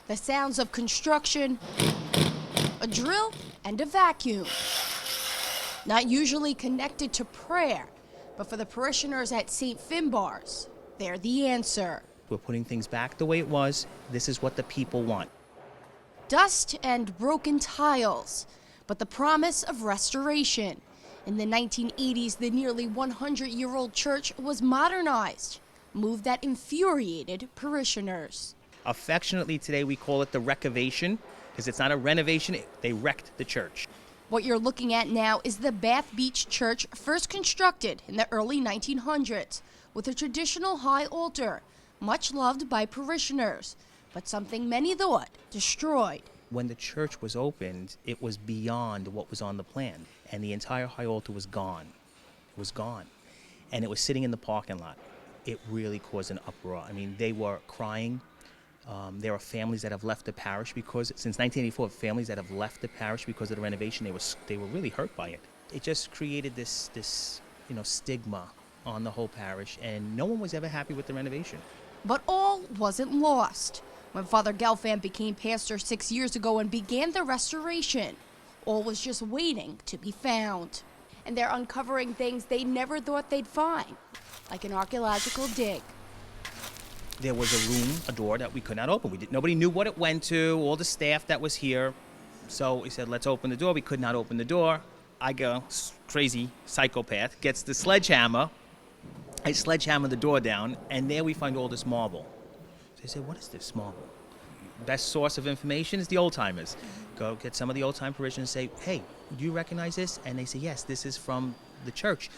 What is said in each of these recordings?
The sounds of construction, a drill, and a vacuum. Not usually connected to prayer, but for the parishioners at St. Finbar's, they're the answer. We're putting things back the way it was. This is what the people want. Dust and broken tiles, but the promise of restoration. In the 1980s, the nearly 100-year-old church was modernized, a move that infuriated parishioners. Affectionately today we call it the recovation, because it's not a renovation, they wrecked the church. What you're looking at now is the Bath Beach Church, first constructed in the early 1900s, with a traditional high altar, much loved by parishioners, but something many thought destroyed. When the church was opened, it was beyond what was on the plan, and the entire high altar was gone. It was gone. And it was sitting in the parking lot. It really caused an uproar. I mean, they were crying. There are families that have left the parish because, since 1984, families that have left the parish because of the renovation, they were really hurt by it. It just created this stigma on the whole parish, and no one was ever happy with the renovation. But all wasn't lost. When Father Gelfand became pastor 6 years ago and began the restoration, all was just waiting to be found. And they're uncovering things they never thought they'd find, like an archaeological dig. There was a room, a door that we could not open. Nobody knew what it went to, all the staff that was here. So we said, let's open the door. We could not open the door. I go, crazy psychopath, gets the sledgehammer. I sledgehammer the door down, and there we find all this marble. So I said, what is this marble? Best source of information is the old timers. Go get some of the old time parishioners and say, hey, do you recognize this? And they say, yes, this is from the church.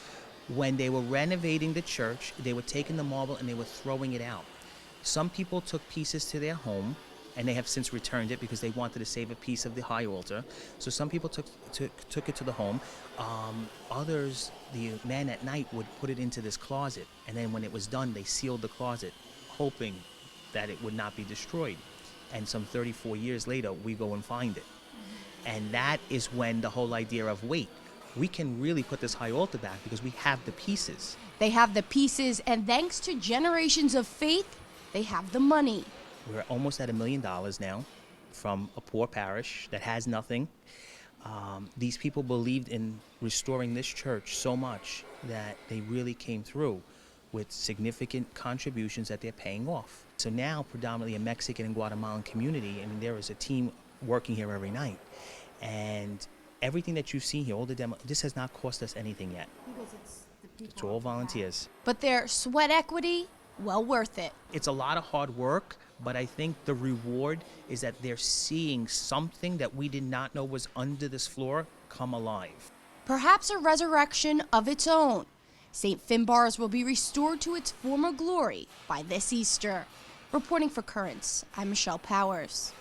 When they were renovating the church, they were taking the marble and they were throwing it out. Some people took pieces to their home, and they have since returned it because they wanted to save a piece of the high altar. So some people took it to the home. Others, the man at night would put it into this closet, and then when it was done, they sealed the closet, hoping that it would not be destroyed. And some 34 years later, we go and find it. And that is when the whole idea of, wait, we can really put this high altar back because we have the pieces. They have the pieces, and thanks to generations of faith, they have the money. We're almost at $1 million now from a poor parish that has nothing. These people believed in restoring this church so much that they really came through with significant contributions that they're paying off. So now, predominantly a Mexican and Guatemalan community, I mean, there is a team working here every night. And everything that you've seen here, all the demo, this has not cost us anything yet. Because it's the people. It's all volunteers. But their sweat equity, well worth it. It's a lot of hard work, but I think the reward is that they're seeing something that we did not know was under this floor come alive. Perhaps a resurrection of its own. St. Finbar's will be restored to its former glory by this Easter. Reporting for Currents, I'm Michelle Powers.